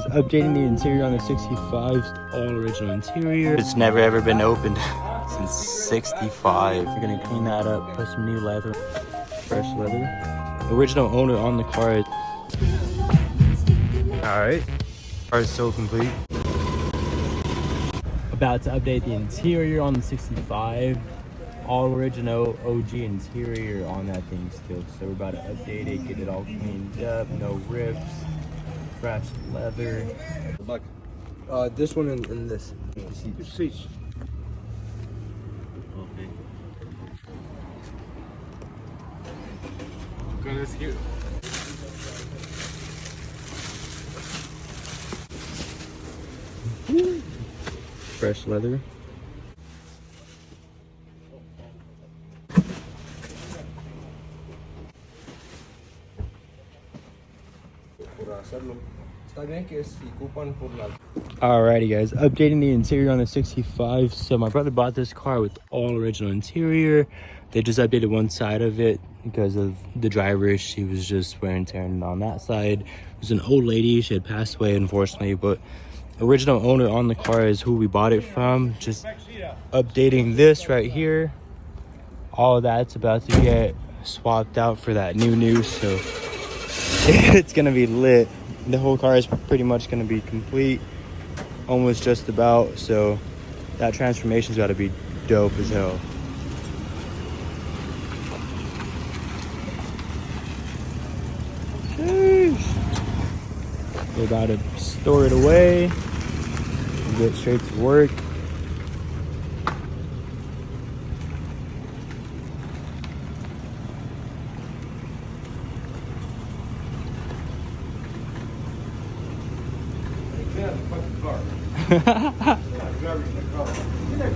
Updating the interior on the 65's all original interior. It's never ever been opened since 65. We're gonna clean that up, put some new leather, fresh leather. Original owner on the car. Alright, car is so complete. About to update the interior on the 65. All original OG interior on that thing still. So we're about to update it, get it all cleaned up, no rips, fresh leather. Like, this one and this. The seats. Okay. Okay, that's cute. Fresh leather. Alrighty guys, updating the interior on the 65. So my brother bought this car with all original interior. They just updated one side of it because of the driver. She was just wear and tearing on that side. It was an old lady, she had passed away unfortunately, but original owner on the car is who we bought it from. Just updating this right here. All of that's about to get swapped out for that new, so it's gonna be lit. The whole car is pretty much gonna be complete, almost just about, so that transformation's gotta be dope as hell. Sheesh. We're about to store it away and get straight to work. Get that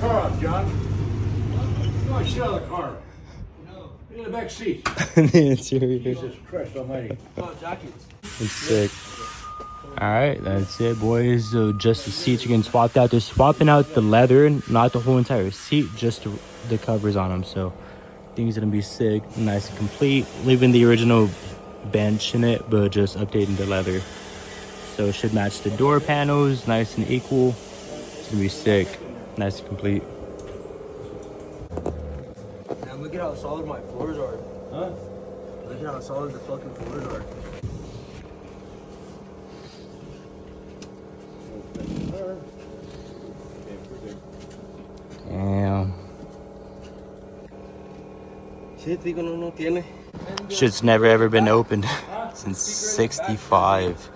car off, John. You want to shit out of the car? No. Get in the back seat. The interior. Jesus Christ almighty. It's sick. Alright, that's it boys. So just the seats are getting swapped out. They're swapping out the leather, not the whole entire seat, just the covers on them. So things gonna be sick, nice and complete. Leaving the original bench in it, but just updating the leather. So it should match the door panels, nice and equal. It's gonna be sick, nice and complete. Man, look at how solid my floors are. Huh? Look at how solid the fucking floors are. Damn. Shit, digo, no tiene. Shit's never ever been opened since 65.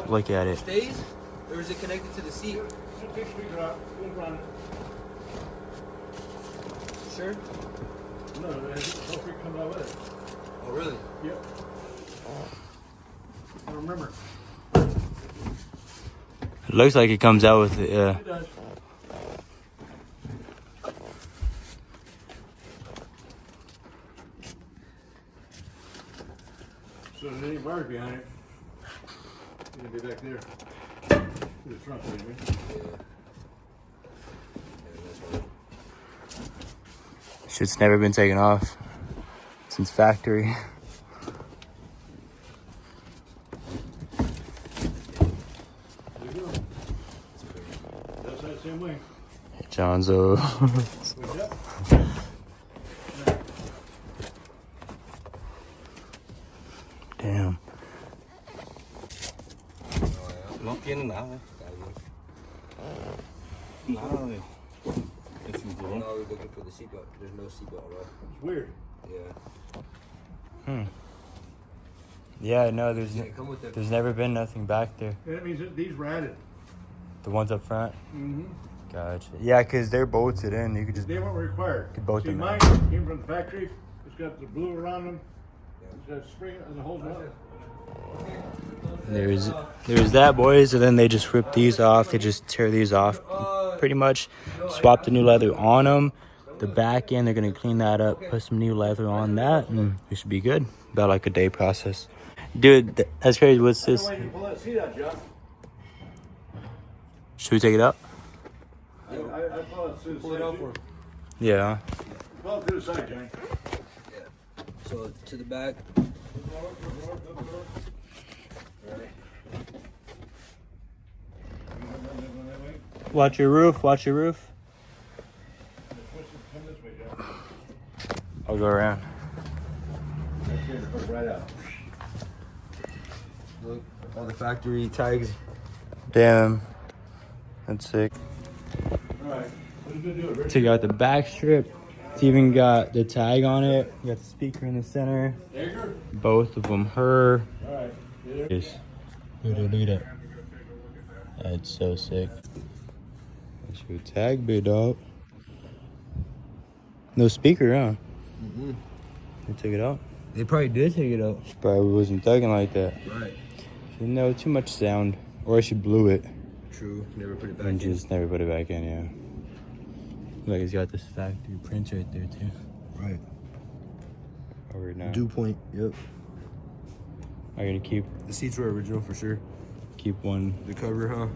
Look at it. Stays? Or is it connected to the seat? Sure? No, there's no freak coming out with it. Oh, really? Yep. I remember. It looks like it comes out with it, yeah. It does. So there's any bars behind it. It's gonna be back there. To the front, maybe. Shit's never been taken off since factory. There you go. That's that same way. Johnzo. Yep. Damn. No tiene nada. Nada de. No, I was looking for the seatbelt. There's no seatbelt, bro. It's weird. Yeah. Yeah, no, there's Come with there's never been nothing back there. That means that these were added. The ones up front. Mm-hmm. Gotcha. Yeah, because they're bolted in. You could just They weren't required. could bolt See, them mine in. came from the factory. It's got the blue around them. It's got a spring and the holes in it. There's that, boys, and then they just rip these off. They just tear these off, pretty much. Swap the new leather on them. The back end, they're gonna clean that up, put some new leather on that, and we should be good. About like a day process. Dude, that's crazy. What's this? Why you pull that seat out, John? Should we take it up? I pull it to the Pull it out for. Yeah. Pull it to the side, Johnny. So to the back. Watch your roof. Watch your roof. Come this way, Jeff. I'll go around. Right here, hook right out. Look, all the factory tags. Damn. That's sick. Alright, what are you gonna do? Took out the back strip. It's even got the tag on it. You got the speaker in the center. Edgar? Both of them her. Alright. Yes. Look at that. That's so sick. That's your tag, big dog. No speaker, huh? Mm-mm. They took it out? They probably did take it out. She probably wasn't thugging like that. Right. She didn't know too much sound. Or she blew it. True. Never put it back And in. just never put it back in, yeah. Look, he's got this factory print right there, too. Right. Over now. Dew point. Yep. I gotta keep The seats were original for sure. one The cover, huh?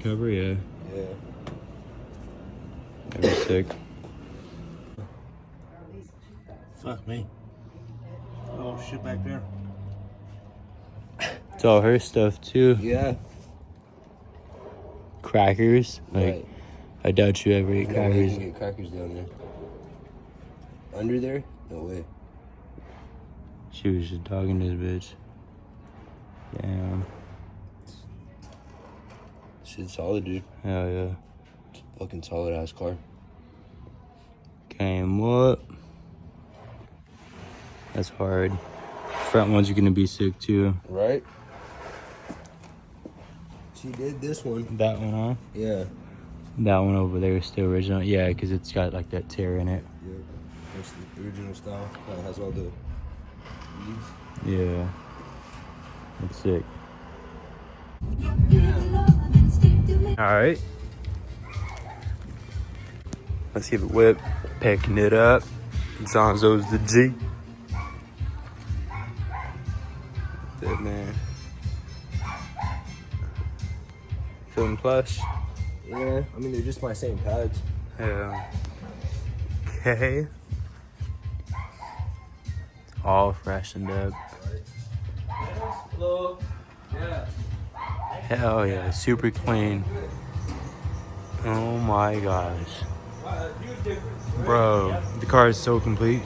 cover, yeah. Yeah. That'd be sick. Fuck me. Oh, shit back there. It's all her stuff, too. Yeah. Crackers. Like, Right. I doubt you ever eat No way you crackers. can get crackers down there. Under there? No way. She was just dogging this bitch. Damn. Shit's solid, dude. Hell yeah. Fucking solid ass car. Came up. That's hard. Front ones are gonna be sick too. Right? She did this one. That one, huh? Yeah. That one over there is still original. Yeah, because it's got like that tear in it. Yep. That's the original style. It has all the leaves. Yeah. That's sick. Alright. Let's give it a whip. Picking it up. Zonzo's the G. That man. Feeling plush? Yeah. I mean, they're just my same pads. Yeah. Okay. All freshened up. Hello. Yeah. Hell yeah, super clean. Oh my gosh. Bro, the car is so complete.